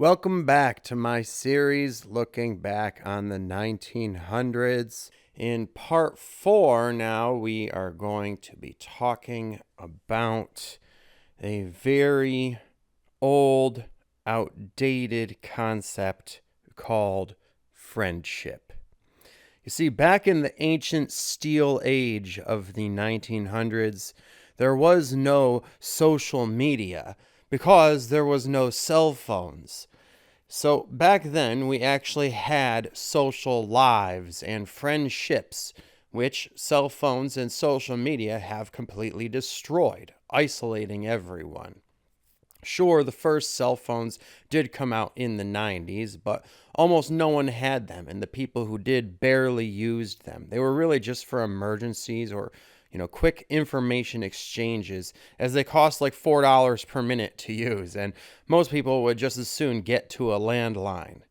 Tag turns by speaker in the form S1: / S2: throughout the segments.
S1: Welcome back to my series looking back on the 1900s. In part 4 now, we are going to be talking about a very old, outdated concept called friendship. You see, back in the ancient steel age of the 1900s, there was no social media because there was no cell phones. So back then, we actually had social lives and friendships, which cell phones and social media have completely destroyed, isolating everyone. Sure, the first cell phones did come out in the 90s, but almost no one had them, and the people who did barely used them. They were really just for emergencies or quick information exchanges, as they cost like $4 per minute to use, and most people would just as soon get to a landline.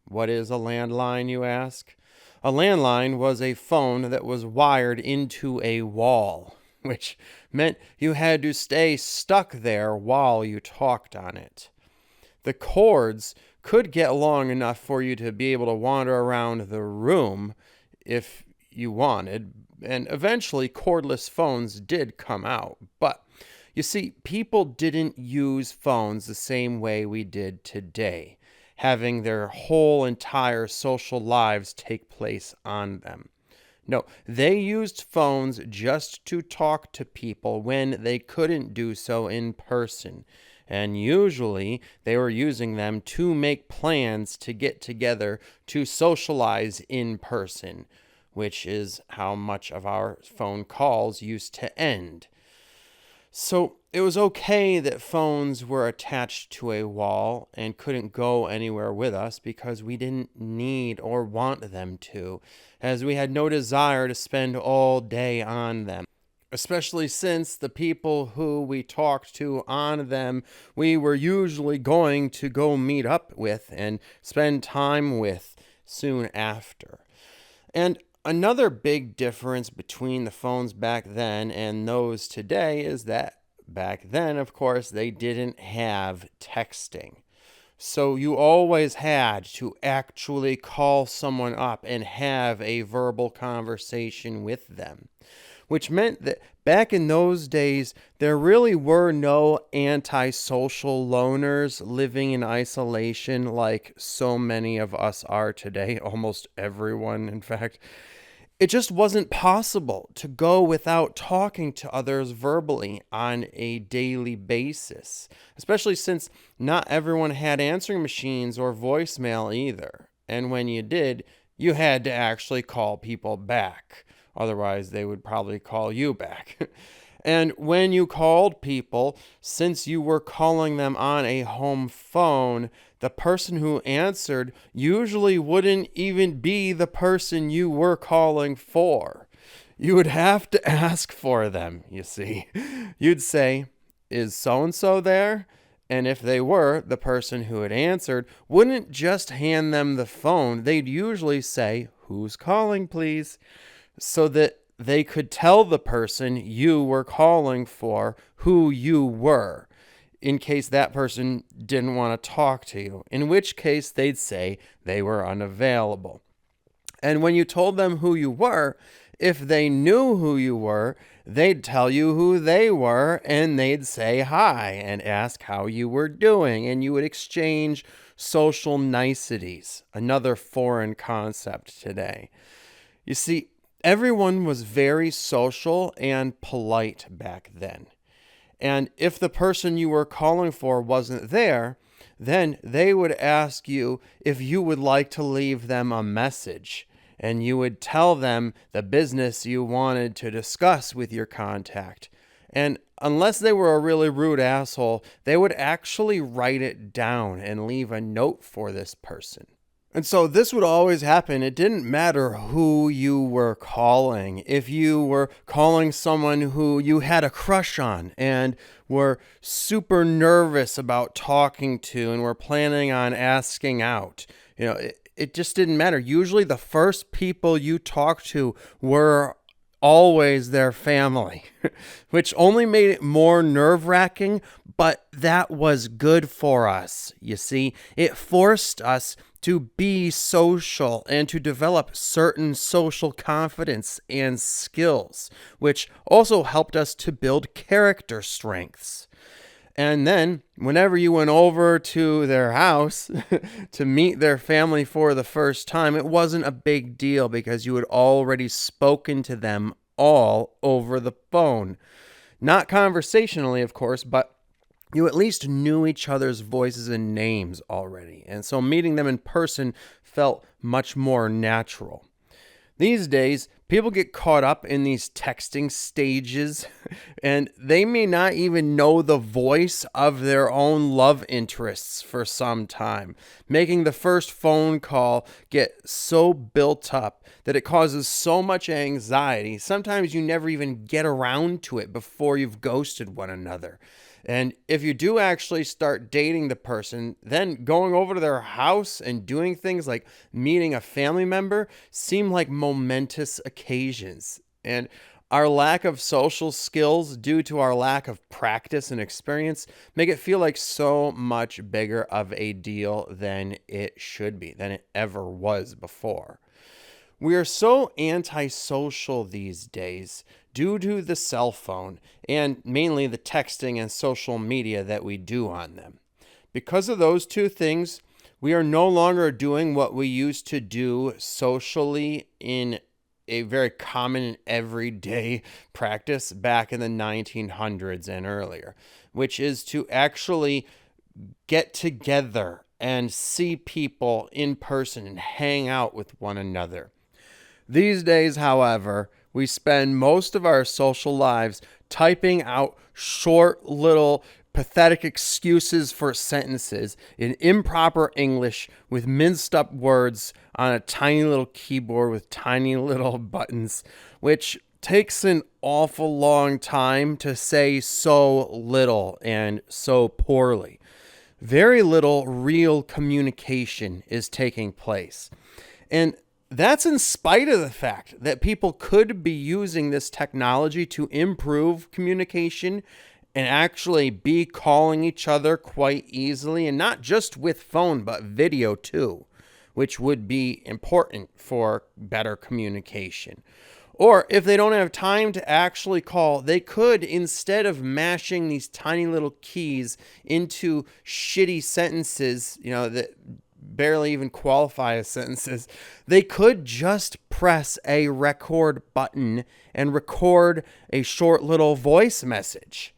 S1: What is a landline, you ask? A landline was a phone that was wired into a wall, which meant you had to stay stuck there while you talked on it. The cords could get long enough for you to be able to wander around the room if you wanted, and eventually cordless phones did come out. But you see, people didn't use phones the same way we did today, having their whole entire social lives take place on them. No, they used phones just to talk to people when they couldn't do so in person. And usually they were using them to make plans to get together to socialize in person, which is how much of our phone calls used to end. So it was okay that phones were attached to a wall and couldn't go anywhere with us because we didn't need or want them to, as we had no desire to spend all day on them. Especially since the people who we talked to on them, we were usually going to go meet up with and spend time with soon after. And another big difference between the phones back then and those today is that back then, of course, they didn't have texting. So you always had to actually call someone up and have a verbal conversation with them, which meant that back in those days, there really were no antisocial loners living in isolation like so many of us are today, almost everyone, in fact. It just wasn't possible to go without talking to others verbally on a daily basis, especially since not everyone had answering machines or voicemail either. And when you did, you had to actually call people back. Otherwise, they would probably call you back. And when you called people, since you were calling them on a home phone, the person who answered usually wouldn't even be the person you were calling for. You would have to ask for them, you see. You'd say, "Is so-and-so there?" And if they were, the person who had answered wouldn't just hand them the phone. They'd usually say, "Who's calling, please?" So that they could tell the person you were calling for who you were, in case that person didn't want to talk to you, in which case they'd say they were unavailable. And when you told them who you were, if they knew who you were, they'd tell you who they were, and they'd say hi and ask how you were doing, and you would exchange social niceties, another foreign concept today. You see, everyone was very social and polite back then. And if the person you were calling for wasn't there, then they would ask you if you would like to leave them a message. And you would tell them the business you wanted to discuss with your contact. And unless they were a really rude asshole, they would actually write it down and leave a note for this person. And so this would always happen. It didn't matter who you were calling. If you were calling someone who you had a crush on and were super nervous about talking to and were planning on asking out, it just didn't matter. Usually the first people you talked to were always their family, which only made it more nerve-wracking, but that was good for us. You see, it forced us to be social and to develop certain social confidence and skills, which also helped us to build character strengths. And then, whenever you went over to their house to meet their family for the first time, it wasn't a big deal because you had already spoken to them all over the phone. Not conversationally, of course, but you at least knew each other's voices and names already. And so meeting them in person felt much more natural. These days, people get caught up in these texting stages, and they may not even know the voice of their own love interests for some time, making the first phone call get so built up that it causes so much anxiety. Sometimes you never even get around to it before you've ghosted one another. And if you do actually start dating the person, then going over to their house and doing things like meeting a family member seem like momentous occasions. And our lack of social skills due to our lack of practice and experience make it feel like so much bigger of a deal than it should be, than it ever was before. We are so antisocial these days due to the cell phone and mainly the texting and social media that we do on them. Because of those two things, we are no longer doing what we used to do socially in a very common and everyday practice back in the 1900s and earlier, which is to actually get together and see people in person and hang out with one another. These days, however, we spend most of our social lives typing out short little pathetic excuses for sentences in improper English with minced up words on a tiny little keyboard with tiny little buttons, which takes an awful long time to say so little and so poorly. Very little real communication is taking place. And that's in spite of the fact that people could be using this technology to improve communication and actually be calling each other quite easily, and not just with phone, but video too, which would be important for better communication. Or if they don't have time to actually call, they could, instead of mashing these tiny little keys into shitty sentences, that barely even qualify as sentences, they could just press a record button and record a short little voice message.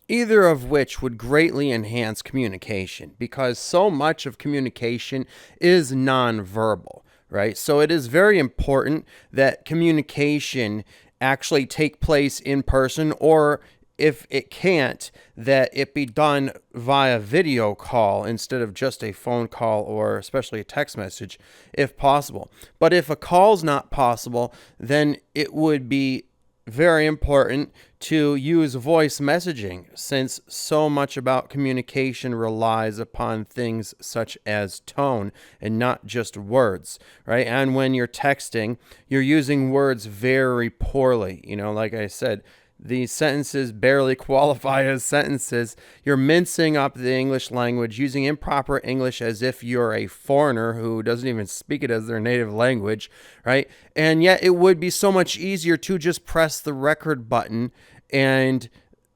S1: Either of which would greatly enhance communication, because so much of communication is nonverbal, right? So it is very important that communication actually take place in person, or if it can't, that it be done via video call instead of just a phone call or especially a text message, if possible. But if a call's not possible, then it would be very important to use voice messaging, since so much about communication relies upon things such as tone and not just words, right? And when you're texting, you're using words very poorly. Like I said, these sentences barely qualify as sentences. You're mincing up the English language, using improper English as if you're a foreigner who doesn't even speak it as their native language, right? And yet it would be so much easier to just press the record button and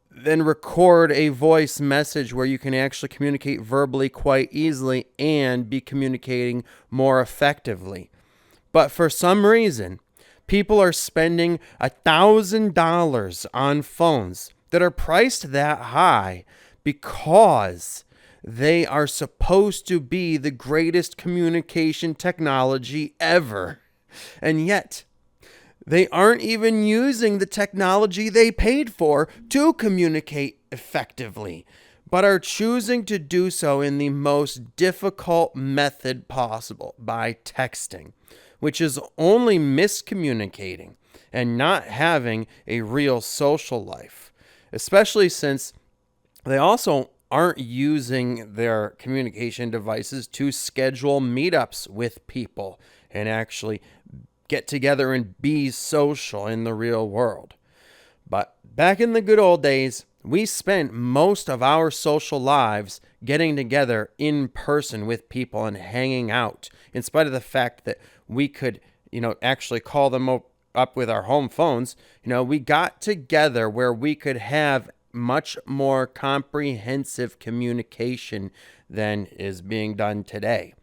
S1: then record a voice message where you can actually communicate verbally quite easily and be communicating more effectively. But for some reason, people are spending $1,000 on phones that are priced that high because they are supposed to be the greatest communication technology ever. And yet, they aren't even using the technology they paid for to communicate effectively, but are choosing to do so in the most difficult method possible, by texting, which is only miscommunicating and not having a real social life, especially since they also aren't using their communication devices to schedule meetups with people and actually get together and be social in the real world. But back in the good old days, we spent most of our social lives getting together in person with people and hanging out, in spite of the fact that we could, actually call them up with our home phones. We got together where we could have much more comprehensive communication than is being done today.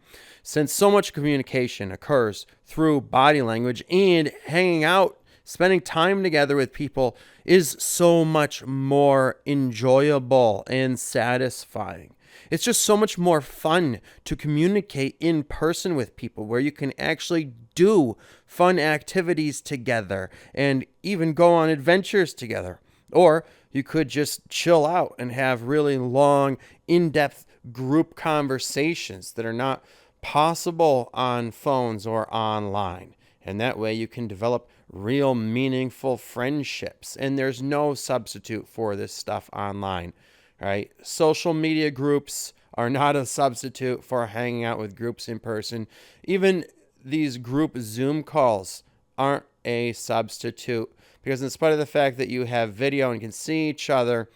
S1: Since so much communication occurs through body language, and hanging out, spending time together with people is so much more enjoyable and satisfying. It's just so much more fun to communicate in person with people, where you can actually do fun activities together and even go on adventures together. Or you could just chill out and have really long, in-depth group conversations that are not possible on phones or online. And that way you can develop real meaningful friendships. And there's no substitute for this stuff online, right? Social media groups are not a substitute for hanging out with groups in person. Even these group Zoom calls aren't a substitute, because in spite of the fact that you have video and can see each other,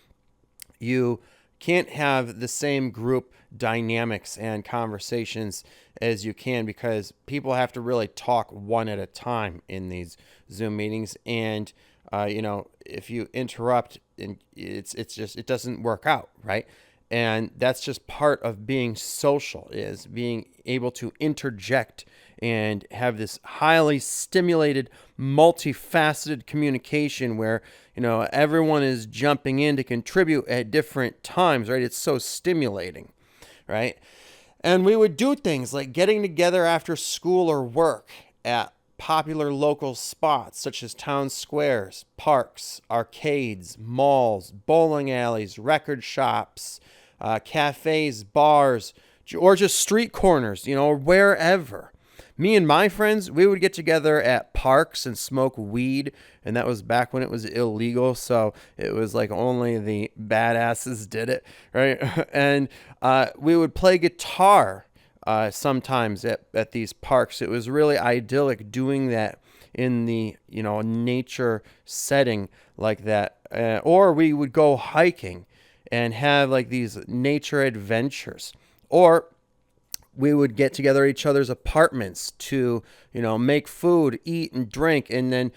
S1: you can't have the same group dynamics and conversations as you can, because people have to really talk one at a time in these Zoom meetings. And, if you interrupt, it doesn't work out, right? And that's just part of being social, is being able to interject and have this highly stimulated, multifaceted communication where, everyone is jumping in to contribute at different times, right? It's so stimulating, right? And we would do things like getting together after school or work at popular local spots such as town squares, parks, arcades, malls, bowling alleys, record shops, cafes, bars, or just street corners, wherever. Me and my friends, we would get together at parks and smoke weed, and that was back when it was illegal, so it was like only the badasses did it, right? And we would play guitar sometimes at these parks. It was really idyllic doing that in the nature setting like that. Or we would go hiking and have like these nature adventures. Or we would get together at each other's apartments to, make food, eat and drink, and then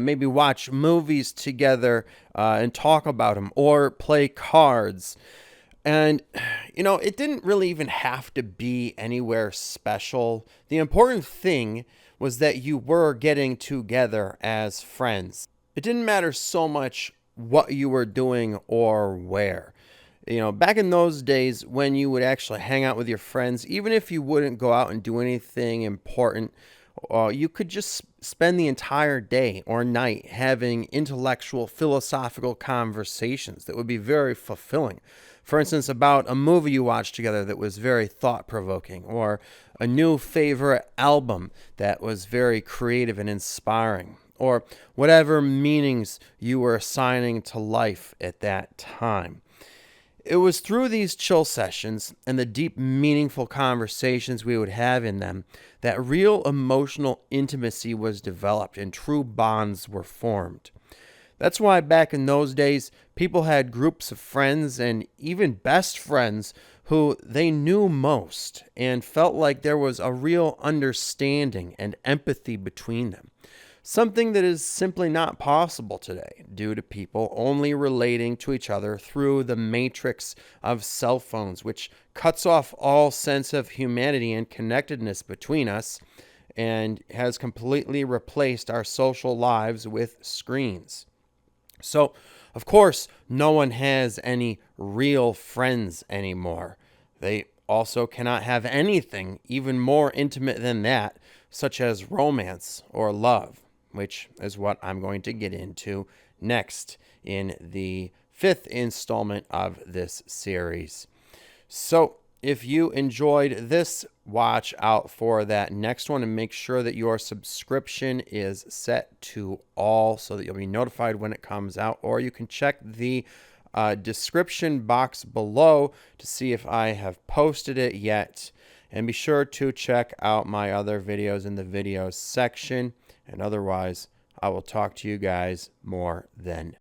S1: maybe watch movies together and talk about them, or play cards. And, it didn't really even have to be anywhere special. The important thing was that you were getting together as friends. It didn't matter so much what you were doing or where. Back in those days when you would actually hang out with your friends, even if you wouldn't go out and do anything important, you could just spend the entire day or night having intellectual, philosophical conversations that would be very fulfilling. For instance, about a movie you watched together that was very thought-provoking, or a new favorite album that was very creative and inspiring, or whatever meanings you were assigning to life at that time. It was through these chill sessions and the deep, meaningful conversations we would have in them that real emotional intimacy was developed and true bonds were formed. That's why back in those days, people had groups of friends and even best friends who they knew most and felt like there was a real understanding and empathy between them. Something that is simply not possible today due to people only relating to each other through the matrix of cell phones, which cuts off all sense of humanity and connectedness between us and has completely replaced our social lives with screens. So, of course, no one has any real friends anymore. They also cannot have anything even more intimate than that, such as romance or love, which is what I'm going to get into next in the 5th installment of this series. So if you enjoyed this, watch out for that next one and make sure that your subscription is set to all so that you'll be notified when it comes out. Or you can check the description box below to see if I have posted it yet. And be sure to check out my other videos in the videos section. And otherwise, I will talk to you guys more then.